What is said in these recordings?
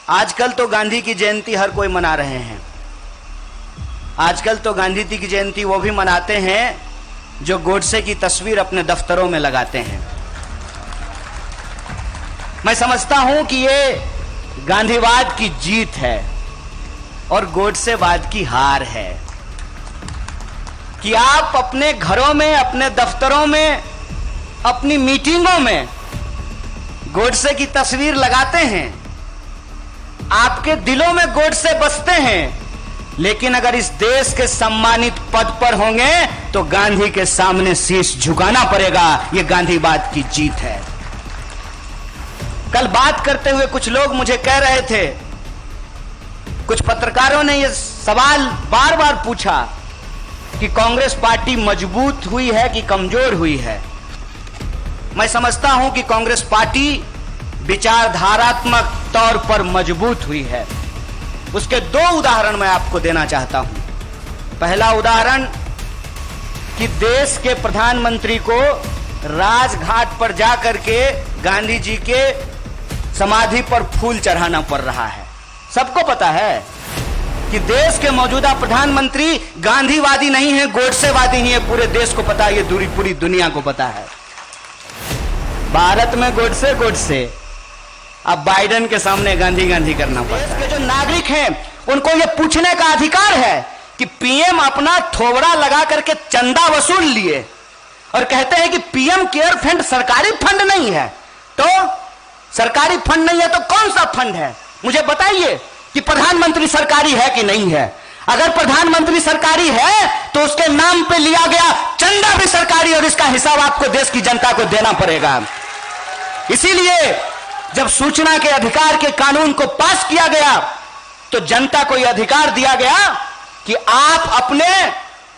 आजकल तो गांधी की जयंती हर कोई मना रहे हैं। आजकल तो गांधी जी की जयंती वो भी मनाते हैं जो गोडसे की तस्वीर अपने दफ्तरों में लगाते हैं। मैं समझता हूं कि ये गांधीवाद की जीत है और गोडसेवाद की हार है कि आप अपने घरों में, अपने दफ्तरों में, अपनी मीटिंगों में गोडसे की तस्वीर लगाते हैं। आपके दिलों में गोडसे बसते हैं, लेकिन अगर इस देश के सम्मानित पद पर होंगे तो गांधी के सामने शीश झुकाना पड़ेगा। यह गांधीवाद की जीत है। कल बात करते हुए कुछ लोग मुझे कह रहे थे, कुछ पत्रकारों ने यह सवाल बार बार पूछा कि कांग्रेस पार्टी मजबूत हुई है कि कमजोर हुई है। मैं समझता हूं कि कांग्रेस पार्टी विचारधारात्मक तौर पर मजबूत हुई है। उसके दो उदाहरण मैं आपको देना चाहता हूं। पहला उदाहरण कि देश के प्रधानमंत्री को राजघाट पर जाकर के गांधी जी के समाधि पर फूल चढ़ाना पड़ रहा है। सबको पता है कि देश के मौजूदा प्रधानमंत्री गांधीवादी नहीं है, गोडसेवादी नहीं है। पूरे देश को पता है, ये पूरी दुनिया को पता है। भारत में गोडसे गोडसे, अब बाइडेन के सामने गांधी गांधी करना पड़ता है। देश के जो नागरिक हैं उनको यह पूछने का अधिकार है कि पीएम अपना थोबड़ा लगा करके चंदा वसूल लिए और कहते हैं कि पीएम केयर फंड सरकारी फंड नहीं है। तो सरकारी फंड नहीं है तो कौन सा फंड है? मुझे बताइए कि प्रधानमंत्री सरकारी है कि नहीं है। अगर प्रधानमंत्री सरकारी है तो उसके नाम पे लिया गया चंदा भी सरकारी और इसका हिसाब आपको देश की जनता को देना पड़ेगा। इसीलिए जब सूचना के अधिकार के कानून को पास किया गया तो जनता को यह अधिकार दिया गया कि आप अपने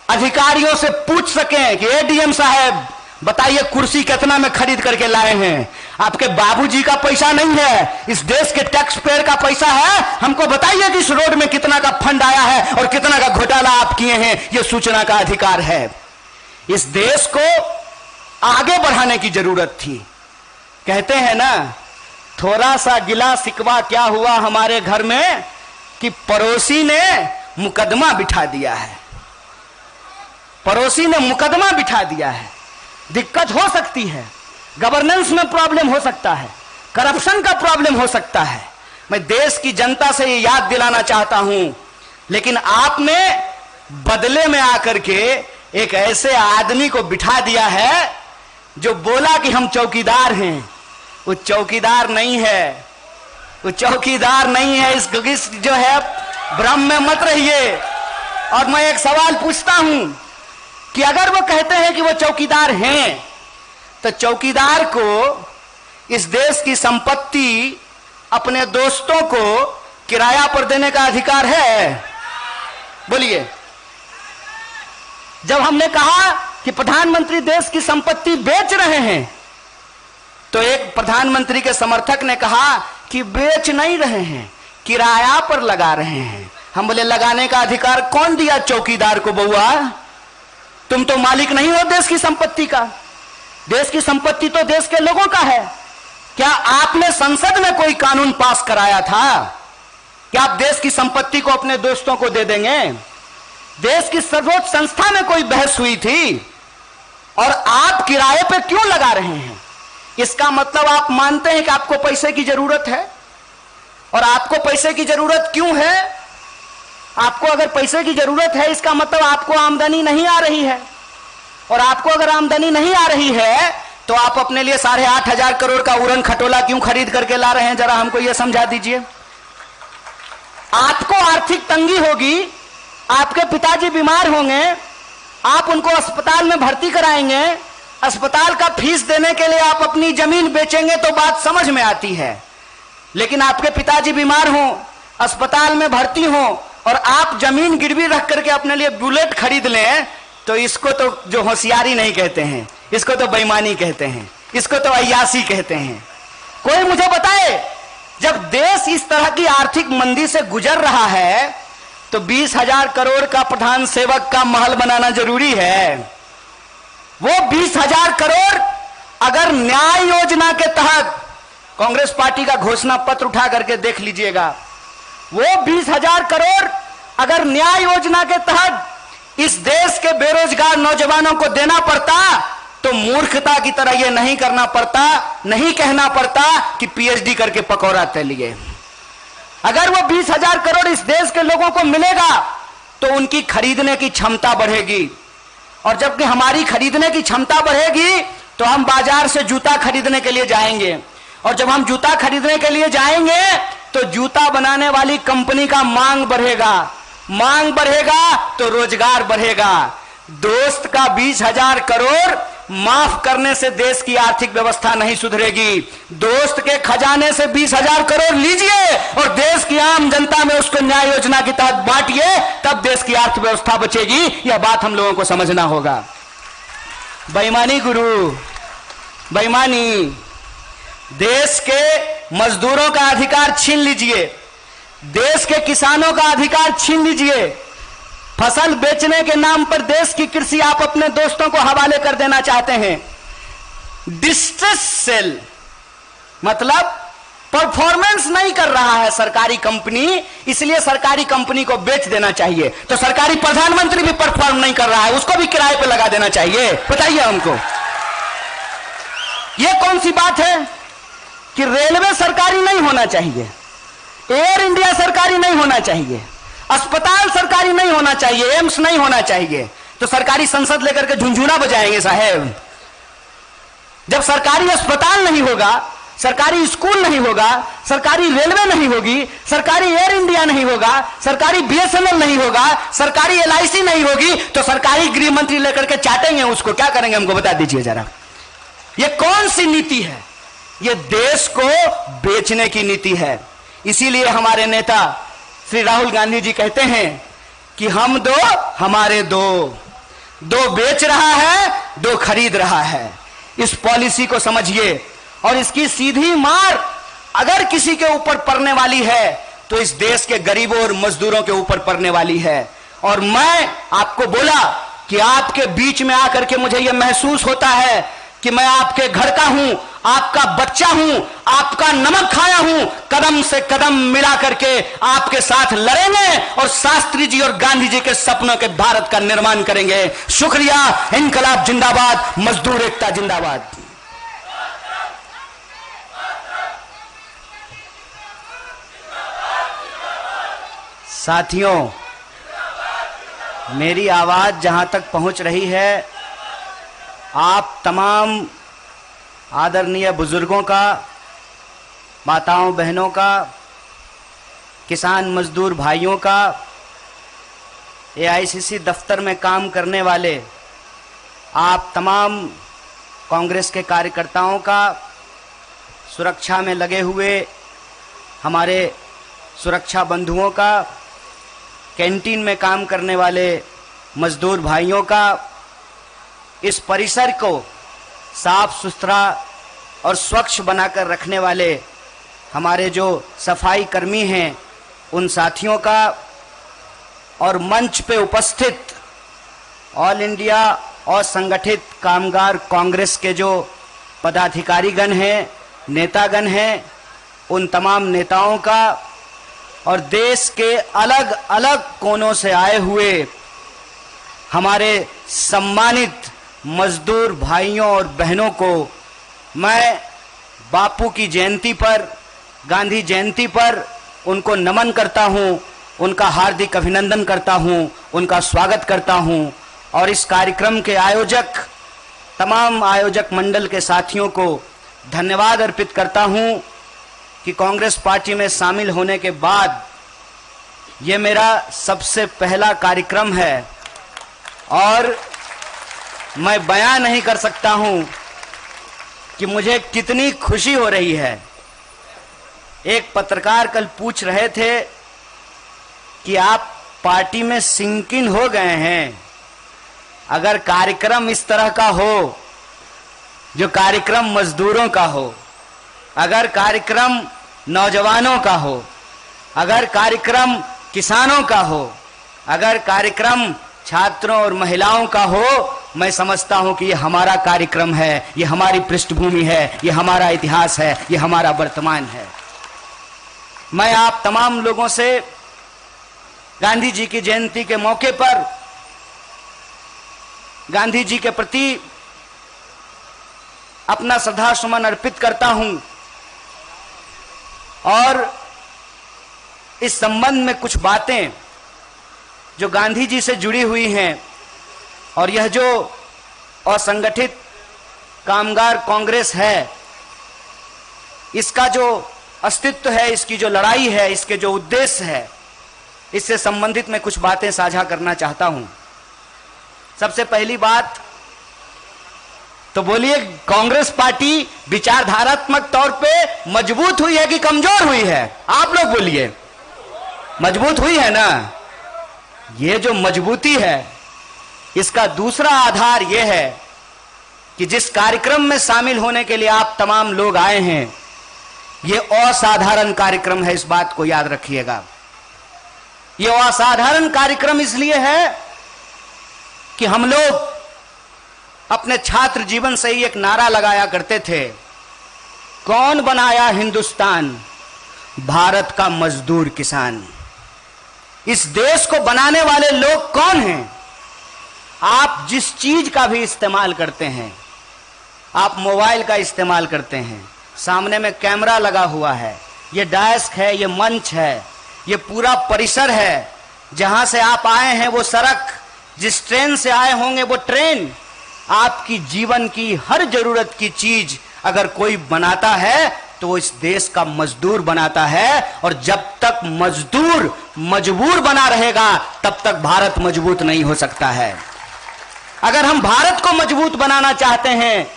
अधिकारियों से पूछ सकें कि एडीएम साहब बताइए कुर्सी कितना में खरीद करके लाए हैं? आपके बाबूजी का पैसा नहीं है, इस देश के टैक्स पेयर का पैसा है। हमको बताइए कि इस रोड में कितना का फंड आया है और कितना का घोटाला आप किए हैं। यह सूचना का अधिकार है। इस देश को आगे बढ़ाने की जरूरत थी। कहते हैं ना, थोड़ा सा गिला शिकवा क्या हुआ हमारे घर में कि पड़ोसी ने मुकदमा बिठा दिया है। पड़ोसी ने मुकदमा बिठा दिया है। दिक्कत हो सकती है, गवर्नेंस में प्रॉब्लम हो सकता है, करप्शन का प्रॉब्लम हो सकता है। मैं देश की जनता से ये याद दिलाना चाहता हूं, लेकिन आपने बदले में आकर के एक ऐसे आदमी को बिठा दिया है जो बोला कि हम चौकीदार हैं। वो चौकीदार नहीं है, वो चौकीदार नहीं है। इस जो है भ्रम में मत रहिए। और मैं एक सवाल पूछता हूं कि अगर वो कहते हैं कि वो चौकीदार हैं तो चौकीदार को इस देश की संपत्ति अपने दोस्तों को किराया पर देने का अधिकार है? बोलिए। जब हमने कहा कि प्रधानमंत्री देश की संपत्ति बेच रहे हैं तो एक प्रधानमंत्री के समर्थक ने कहा कि बेच नहीं रहे हैं, किराया पर लगा रहे हैं। हम बोले लगाने का अधिकार कौन दिया चौकीदार को? बउआ, तुम तो मालिक नहीं हो देश की संपत्ति का। देश की संपत्ति तो देश के लोगों का है। क्या आपने संसद में कोई कानून पास कराया था कि आप देश की संपत्ति को अपने दोस्तों को दे देंगे? देश की सर्वोच्च संस्था में कोई बहस हुई थी और आप किराए पे क्यों लगा रहे हैं? इसका मतलब आप मानते हैं कि आपको पैसे की जरूरत है। और आपको पैसे की जरूरत क्यों है? आपको अगर पैसे की जरूरत है इसका मतलब आपको आमदनी नहीं आ रही है। और आपको अगर आमदनी नहीं आ रही है तो आप अपने लिए 8,500 करोड़ का उड़न खटोला क्यों खरीद करके ला रहे हैं? जरा हमको यह समझा दीजिए। आपको आर्थिक तंगी होगी, आपके पिताजी बीमार होंगे, आप उनको अस्पताल में भर्ती कराएंगे, अस्पताल का फीस देने के लिए आप अपनी जमीन बेचेंगे तो बात समझ में आती है। लेकिन आपके पिताजी बीमार हों, अस्पताल में भर्ती हों और आप जमीन गिरवी रख करके अपने लिए बुलेट खरीद लें तो इसको तो जो होशियारी नहीं कहते हैं, इसको तो बेईमानी कहते हैं, इसको तो अय्यासी कहते हैं। कोई मुझे बताए, जब देश इस तरह की आर्थिक मंदी से गुजर रहा है तो 20,000 करोड़ का प्रधान सेवक का महल बनाना जरूरी है। वो 20,000 करोड़ अगर न्याय योजना के तहत कांग्रेस पार्टी का घोषणा पत्र उठा करके देख लीजिएगा। वो 20,000 करोड़ अगर न्याय योजना के तहत इस देश के बेरोजगार नौजवानों को देना पड़ता तो मूर्खता की तरह यह नहीं करना पड़ता, नहीं कहना पड़ता कि पीएचडी करके पकौड़ा तलिए। अगर वो 20,000 करोड़ इस देश के लोगों को मिलेगा तो उनकी खरीदने की क्षमता बढ़ेगी, और जबकि हमारी खरीदने की क्षमता बढ़ेगी तो हम बाजार से जूता खरीदने के लिए जाएंगे, और जब हम जूता खरीदने के लिए जाएंगे तो जूता बनाने वाली कंपनी का मांग बढ़ेगा, मांग बढ़ेगा तो रोजगार बढ़ेगा। दोस्त का 20,000 करोड़ माफ करने से देश की आर्थिक व्यवस्था नहीं सुधरेगी। दोस्त के खजाने से 20,000 करोड़ लीजिए और देश की आम जनता में उसको न्याय योजना के तहत बांटिए, तब देश की अर्थव्यवस्था बचेगी। यह बात हम लोगों को समझना होगा। बेईमानी गुरु, बेईमानी। देश के मजदूरों का अधिकार छीन लीजिए, देश के किसानों का अधिकार छीन लीजिए। फसल बेचने के नाम पर देश की कृषि आप अपने दोस्तों को हवाले कर देना चाहते हैं। डिस्ट्रेस सेल मतलब परफॉर्मेंस नहीं कर रहा है सरकारी कंपनी, इसलिए सरकारी कंपनी को बेच देना चाहिए। तो सरकारी प्रधानमंत्री भी परफॉर्म नहीं कर रहा है, उसको भी किराए पे लगा देना चाहिए। बताइए हमको, यह कौन सी बात है कि रेलवे सरकारी नहीं होना चाहिए, एयर इंडिया सरकारी नहीं होना चाहिए, अस्पताल सरकारी नहीं होना चाहिए, एम्स नहीं होना चाहिए, तो सरकारी संसद लेकर के झुंझुना बजाएंगे साहेब। जब सरकारी अस्पताल नहीं होगा, सरकारी स्कूल नहीं होगा, सरकारी रेलवे नहीं होगी, सरकारी एयर इंडिया नहीं होगा, सरकारी बीएसएनएल नहीं होगा, सरकारी एलआईसी नहीं होगी, तो सरकारी गृह मंत्री लेकर के चाटेंगे उसको। क्या करेंगे हमको बता दीजिए जरा। यह कौन सी नीति है? यह देश को बेचने की नीति है। इसीलिए हमारे नेता श्री राहुल गांधी जी कहते हैं कि हम दो हमारे दो, दो बेच रहा है, दो खरीद रहा है। इस पॉलिसी को समझिए, और इसकी सीधी मार अगर किसी के ऊपर पड़ने वाली है तो इस देश के गरीबों और मजदूरों के ऊपर पड़ने वाली है। और मैं आपको बोला कि आपके बीच में आकर के मुझे यह महसूस होता है कि मैं आपके घर का हूं, आपका बच्चा हूं, आपका नमक खाया हूं। कदम से कदम मिला करके आपके साथ लड़ेंगे और शास्त्री जी और गांधी जी के सपनों के भारत का निर्माण करेंगे। शुक्रिया। इनकलाब जिंदाबाद, मजदूर एकता जिंदाबाद। साथियों, मेरी आवाज जहां तक पहुंच रही है, आप तमाम आदरणीय बुजुर्गों का, माताओं बहनों का, किसान मजदूर भाइयों का, एआईसीसी दफ्तर में काम करने वाले आप तमाम कांग्रेस के कार्यकर्ताओं का, सुरक्षा में लगे हुए हमारे सुरक्षा बंधुओं का, कैंटीन में काम करने वाले मजदूर भाइयों का, इस परिसर को साफ सुथरा और स्वच्छ बनाकर रखने वाले हमारे जो सफाई कर्मी हैं उन साथियों का, और मंच पे उपस्थित ऑल इंडिया और संगठित कामगार कांग्रेस के जो पदाधिकारीगण हैं, नेतागण हैं, उन तमाम नेताओं का, और देश के अलग अलग कोनों से आए हुए हमारे सम्मानित मजदूर भाइयों और बहनों को मैं बापू की जयंती पर, गांधी जयंती पर उनको नमन करता हूं, उनका हार्दिक अभिनंदन करता हूं, उनका स्वागत करता हूं। और इस कार्यक्रम के आयोजक, तमाम आयोजक मंडल के साथियों को धन्यवाद अर्पित करता हूं कि कांग्रेस पार्टी में शामिल होने के बाद ये मेरा सबसे पहला कार्यक्रम है, और मैं बयां नहीं कर सकता हूं कि मुझे कितनी खुशी हो रही है। एक पत्रकार कल पूछ रहे थे कि आप पार्टी में सिंक इन हो गए हैं। अगर कार्यक्रम इस तरह का हो, जो कार्यक्रम मजदूरों का हो, अगर कार्यक्रम नौजवानों का हो, अगर कार्यक्रम किसानों का हो, अगर कार्यक्रम छात्रों और महिलाओं का हो, मैं समझता हूं कि ये हमारा कार्यक्रम है, ये हमारी पृष्ठभूमि है, ये हमारा इतिहास है, ये हमारा वर्तमान है। मैं आप तमाम लोगों से गांधी जी की जयंती के मौके पर गांधी जी के प्रति अपना श्रद्धा सुमन अर्पित करता हूं और इस संबंध में कुछ बातें जो गांधी जी से जुड़ी हुई हैं और यह जो असंगठित कामगार कांग्रेस है, इसका जो अस्तित्व है, इसकी जो लड़ाई है, इसके जो उद्देश्य है, इससे संबंधित मैं कुछ बातें साझा करना चाहता हूं। सबसे पहली बात तो बोलिए, कांग्रेस पार्टी विचारधारात्मक तौर पे मजबूत हुई है कि कमजोर हुई है? आप लोग बोलिए, मजबूत हुई है ना? ये जो मजबूती है, इसका दूसरा आधार यह है कि जिस कार्यक्रम में शामिल होने के लिए आप तमाम लोग आए हैं, यह असाधारण कार्यक्रम है। इस बात को याद रखिएगा। यह असाधारण कार्यक्रम इसलिए है कि हम लोग अपने छात्र जीवन से ही एक नारा लगाया करते थे, कौन बनाया हिंदुस्तान? भारत का मजदूर किसान। इस देश को बनाने वाले लोग कौन हैं? आप जिस चीज का भी इस्तेमाल करते हैं, आप मोबाइल का इस्तेमाल करते हैं, सामने में कैमरा लगा हुआ है, ये डेस्क है, ये मंच है, ये पूरा परिसर है। जहां से आप आए हैं वो सड़क, जिस ट्रेन से आए होंगे वो ट्रेन, आपकी जीवन की हर जरूरत की चीज अगर कोई बनाता है तो इस देश का मजदूर बनाता है। और जब तक मजदूर मजबूर बना रहेगा, तब तक भारत मजबूत नहीं हो सकता है। अगर हम भारत को मजबूत बनाना चाहते हैं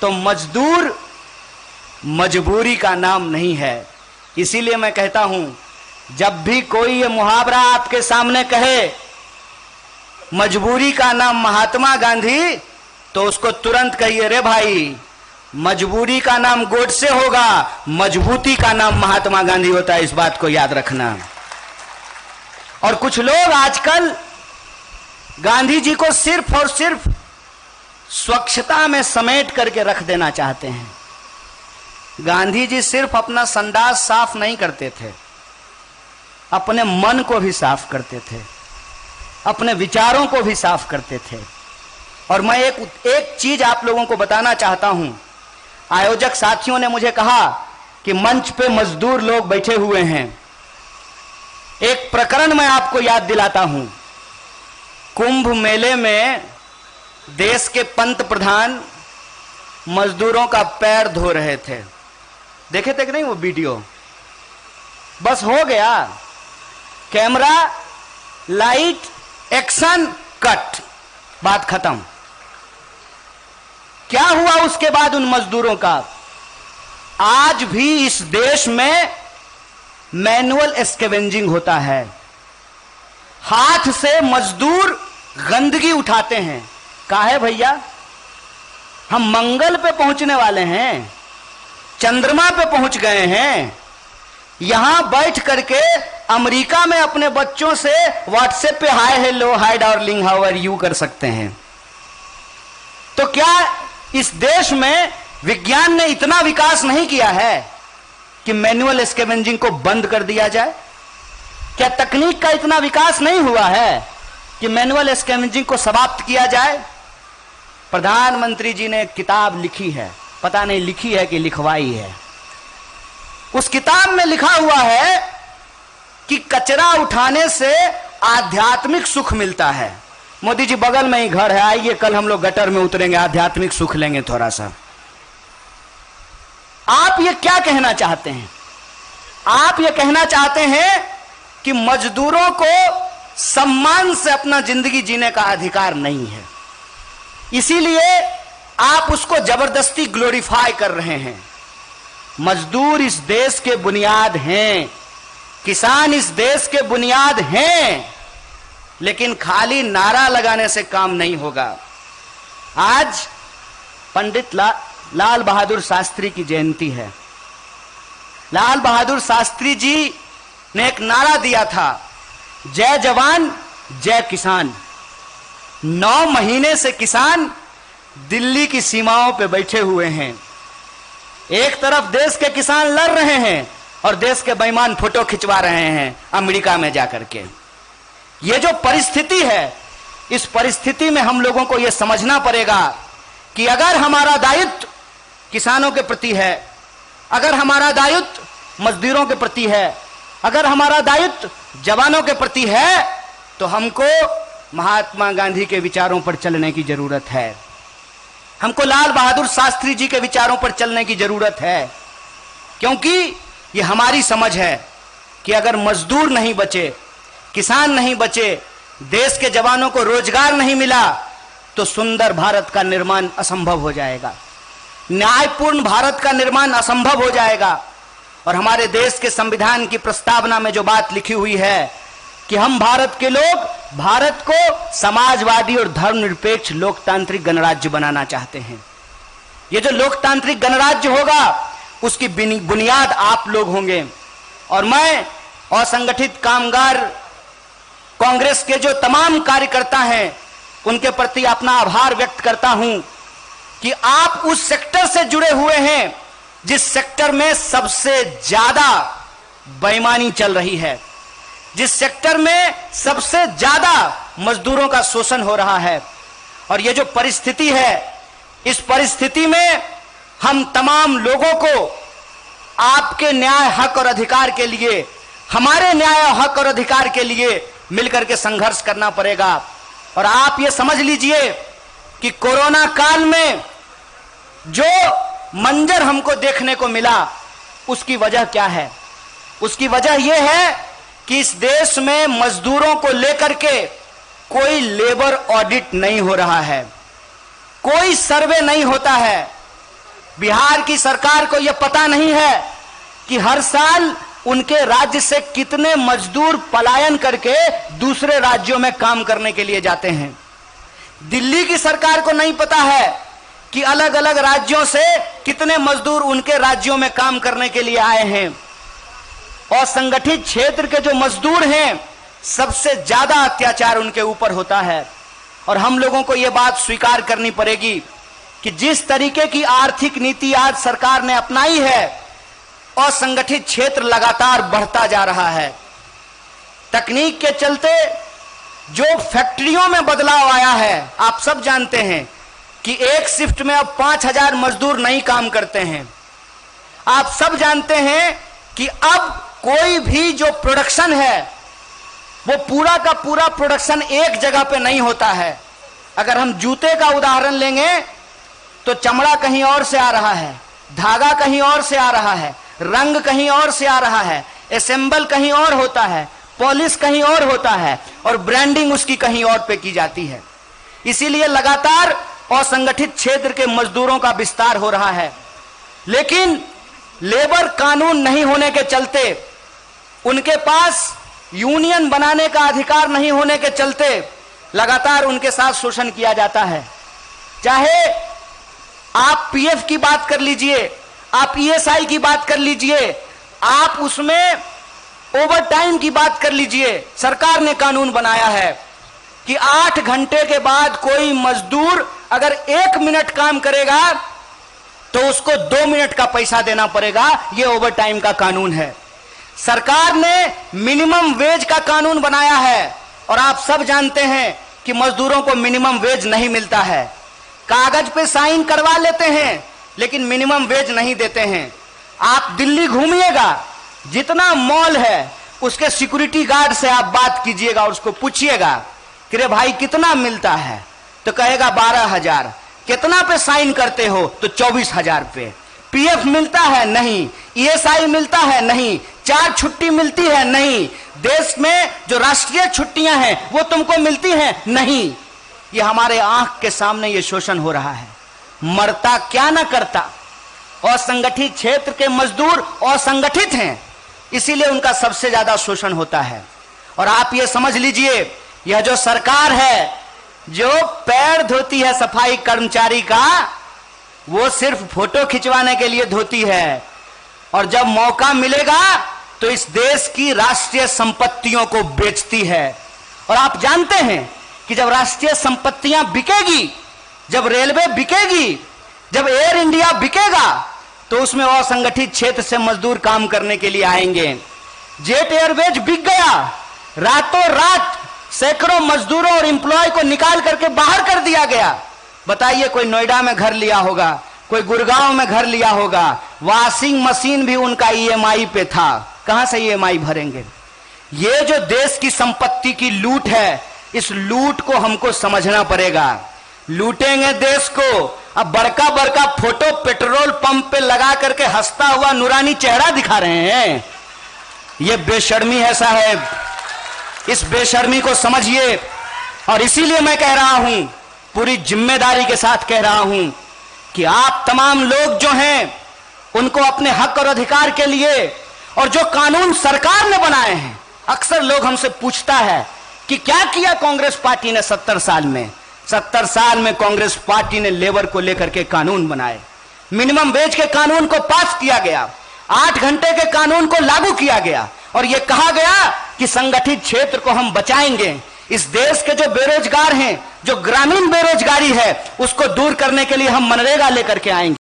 तो मजदूर मजबूरी का नाम नहीं है। इसीलिए मैं कहता हूं, जब भी कोई ये मुहावरा आपके सामने कहे मजबूरी का नाम महात्मा गांधी, तो उसको तुरंत कहिए, रे भाई, मजबूरी का नाम गोडसे होगा, मजबूती का नाम महात्मा गांधी होता है। इस बात को याद रखना। और कुछ लोग आजकल गांधी जी को सिर्फ और सिर्फ स्वच्छता में समेट करके रख देना चाहते हैं। गांधी जी सिर्फ अपना संडास साफ नहीं करते थे, अपने मन को भी साफ करते थे, अपने विचारों को भी साफ करते थे। और मैं एक चीज आप लोगों को बताना चाहता हूं। आयोजक साथियों ने मुझे कहा कि मंच पे मजदूर लोग बैठे हुए हैं। एक प्रकरण मैं आपको याद दिलाता हूं। कुंभ मेले में देश के पंत प्रधान मजदूरों का पैर धो रहे थे। देखे थे कि नहीं वो वीडियो? बस हो गया, कैमरा, लाइट, एक्शन, कट, बात खत्म। क्या हुआ उसके बाद उन मजदूरों का? आज भी इस देश में मैनुअल स्कैवेंजिंग होता है। हाथ से मजदूर गंदगी उठाते हैं। काहे भैया? हम मंगल पे पहुंचने वाले हैं, चंद्रमा पे पहुंच गए हैं, यहां बैठ करके अमेरिका में अपने बच्चों से व्हाट्सएप पे hi hello hi darling how are you कर सकते हैं। तो क्या इस देश में विज्ञान ने इतना विकास नहीं किया है कि मैनुअल स्कैवेंजिंग को बंद कर दिया जाए? क्या तकनीक का इतना विकास नहीं हुआ है कि मैनुअल स्कैवेंजिंग को समाप्त किया जाए? प्रधानमंत्री जी ने एक किताब लिखी है, पता नहीं लिखी है कि लिखवाई है। उस किताब में लिखा हुआ है कि कचरा उठाने से आध्यात्मिक सुख मिलता है। मोदी जी बगल में ही घर है, आइए कल हम लोग गटर में उतरेंगे, आध्यात्मिक सुख लेंगे थोड़ा सा। आप ये क्या कहना चाहते हैं? आप ये कहना चाहते हैं कि मजदूरों को सम्मान से अपना जिंदगी जीने का अधिकार नहीं है, इसीलिए आप उसको जबरदस्ती ग्लोरीफाई कर रहे हैं। मजदूर इस देश के बुनियाद हैं, किसान इस देश के बुनियाद हैं, लेकिन खाली नारा लगाने से काम नहीं होगा। आज पंडित लाल बहादुर शास्त्री की जयंती है। लाल बहादुर शास्त्री जी ने एक नारा दिया था, जय जवान जय किसान। 9 महीने से किसान दिल्ली की सीमाओं पे बैठे हुए हैं। एक तरफ देश के किसान लड़ रहे हैं और देश के बेईमान फोटो खिंचवा रहे हैं अमेरिका में जाकर के। ये जो परिस्थिति है, इस परिस्थिति में हम लोगों को यह समझना पड़ेगा कि अगर हमारा दायित्व किसानों के प्रति है, अगर हमारा दायित्व मजदूरों के प्रति है, अगर हमारा दायित्व जवानों के प्रति है, तो हमको महात्मा गांधी के विचारों पर चलने की जरूरत है। हमको लाल बहादुर शास्त्री जी के विचारों पर चलने की जरूरत है, क्योंकि ये हमारी समझ है कि अगर मजदूर नहीं बचे, किसान नहीं बचे, देश के जवानों को रोजगार नहीं मिला, तो सुंदर भारत का निर्माण असंभव हो जाएगा, न्यायपूर्ण भारत का निर्माण असंभव हो जाएगा। और हमारे देश के संविधान की प्रस्तावना में जो बात लिखी हुई है कि हम भारत के लोग भारत को समाजवादी और धर्मनिरपेक्ष लोकतांत्रिक गणराज्य बनाना चाहते हैं। ये जो लोकतांत्रिक गणराज्य होगा, उसकी बुनियाद आप लोग होंगे। और मैं असंगठित कामगार कांग्रेस के जो तमाम कार्यकर्ता हैं, उनके प्रति अपना आभार व्यक्त करता हूं कि आप उस सेक्टर से जुड़े हुए हैं जिस सेक्टर में सबसे ज्यादा बेईमानी चल रही है, जिस सेक्टर में सबसे ज्यादा मजदूरों का शोषण हो रहा है। और ये जो परिस्थिति है, इस परिस्थिति में हम तमाम लोगों को आपके न्याय, हक और अधिकार के लिए, हमारे न्याय, हक और अधिकार के लिए मिलकर के संघर्ष करना पड़ेगा। और आप ये समझ लीजिए कि कोरोना काल में जो मंजर हमको देखने को मिला, उसकी वजह क्या है? उसकी वजह यह है कि इस देश में मजदूरों को लेकर के कोई लेबर ऑडिट नहीं हो रहा है, कोई सर्वे नहीं होता है। बिहार की सरकार को यह पता नहीं है कि हर साल उनके राज्य से कितने मजदूर पलायन करके दूसरे राज्यों में काम करने के लिए जाते हैं। दिल्ली की सरकार को नहीं पता है कि अलग अलग राज्यों से कितने मजदूर उनके राज्यों में काम करने के लिए आए हैं। और संगठित क्षेत्र के जो मजदूर हैं, सबसे ज्यादा अत्याचार उनके ऊपर होता है। और हम लोगों को यह बात स्वीकार करनी पड़ेगी कि जिस तरीके की आर्थिक नीति आज सरकार ने अपनाई है, और संगठित क्षेत्र लगातार बढ़ता जा रहा है। तकनीक के चलते जो फैक्ट्रियों में बदलाव आया है, आप सब जानते हैं कि एक शिफ्ट में अब 5000 मजदूर नहीं काम करते हैं। आप सब जानते हैं कि अब कोई भी जो प्रोडक्शन है, वो पूरा का पूरा प्रोडक्शन एक जगह पे नहीं होता है। अगर हम जूते का उदाहरण लेंगे तो चमड़ा कहीं और से आ रहा है, धागा कहीं और से आ रहा है, रंग कहीं और से आ रहा है, असेंबल कहीं और होता है, पॉलिश कहीं और होता है, और ब्रांडिंग उसकी कहीं और पे की जाती है। इसीलिए लगातार असंगठित क्षेत्र के मजदूरों का विस्तार हो रहा है। लेकिन लेबर कानून नहीं होने के चलते, उनके पास यूनियन बनाने का अधिकार नहीं होने के चलते लगातार उनके साथ शोषण किया जाता है। चाहे आप पीएफ की बात कर लीजिए, आप ईएसआई की बात कर लीजिए, आप उसमें ओवर टाइम की बात कर लीजिए। सरकार ने कानून बनाया है कि 8 घंटे के बाद कोई मजदूर अगर 1 मिनट काम करेगा तो उसको 2 मिनट का पैसा देना पड़ेगा। यह ओवर टाइम का कानून है। सरकार ने मिनिमम वेज का कानून बनाया है, और आप सब जानते हैं कि मजदूरों को मिनिमम वेज नहीं मिलता है। कागज पे साइन करवा लेते हैं, लेकिन मिनिमम वेज नहीं देते हैं। आप दिल्ली घूमिएगा, जितना मॉल है उसके सिक्योरिटी गार्ड से आप बात कीजिएगा और उसको पूछिएगा कि रे भाई कितना मिलता है, तो कहेगा 12,000। कितना पे साइन करते हो, तो 24,000 पे। पीएफ मिलता है? नहीं। ईएसआई मिलता है? नहीं। 4 छुट्टी मिलती है? नहीं। देश में जो राष्ट्रीय छुट्टियां हैं वो तुमको मिलती हैं? नहीं। ये हमारे आंख के सामने ये शोषण हो रहा है। मरता क्या ना करता। असंगठित क्षेत्र के मजदूर असंगठित हैं, इसीलिए उनका सबसे ज्यादा शोषण होता है। और आप ये समझ लीजिए, यह जो सरकार है जो पैर धोती है सफाई कर्मचारी का, वो सिर्फ फोटो खिंचवाने के लिए धोती है, और जब मौका मिलेगा तो इस देश की राष्ट्रीय संपत्तियों को बेचती है। और आप जानते हैं कि जब राष्ट्रीय संपत्तियां बिकेगी, जब रेलवे बिकेगी, जब एयर इंडिया बिकेगा, तो उसमें असंगठित क्षेत्र से मजदूर काम करने के लिए आएंगे। जेट एयरवेज बिक गया, रातों रात सैकड़ों मजदूरों और एम्प्लॉय को निकाल करके बाहर कर दिया गया। बताइए, कोई नोएडा में घर लिया होगा, कोई गुड़गांव में घर लिया होगा, वॉशिंग मशीन भी उनका ईएमआई पे था, कहां से ईएमआई भरेंगे? ये जो देश की संपत्ति की लूट है, इस लूट को हमको समझना पड़ेगा। लूटेंगे देश को। अब बड़का बड़का फोटो पेट्रोल पंप पे लगा करके हंसता हुआ नूरानी चेहरा दिखा रहे हैं, ये बेशर्मी है साहब, इस बेशर्मी को समझिए। और इसीलिए मैं कह रहा हूं, पूरी जिम्मेदारी के साथ कह रहा हूं कि आप तमाम लोग जो हैं, उनको अपने हक और अधिकार के लिए, और जो कानून सरकार ने बनाए हैं, अक्सर लोग हमसे पूछता है कि क्या किया कांग्रेस पार्टी ने 70 साल में। 70 साल में कांग्रेस पार्टी ने लेबर को लेकर के कानून बनाए, मिनिमम वेज के कानून को पास किया गया, 8 घंटे के कानून को लागू किया गया, और यह कहा गया कि संगठित क्षेत्र को हम बचाएंगे। इस देश के जो बेरोजगार हैं, जो ग्रामीण बेरोजगारी है, उसको दूर करने के लिए हम मनरेगा लेकर के आएंगे।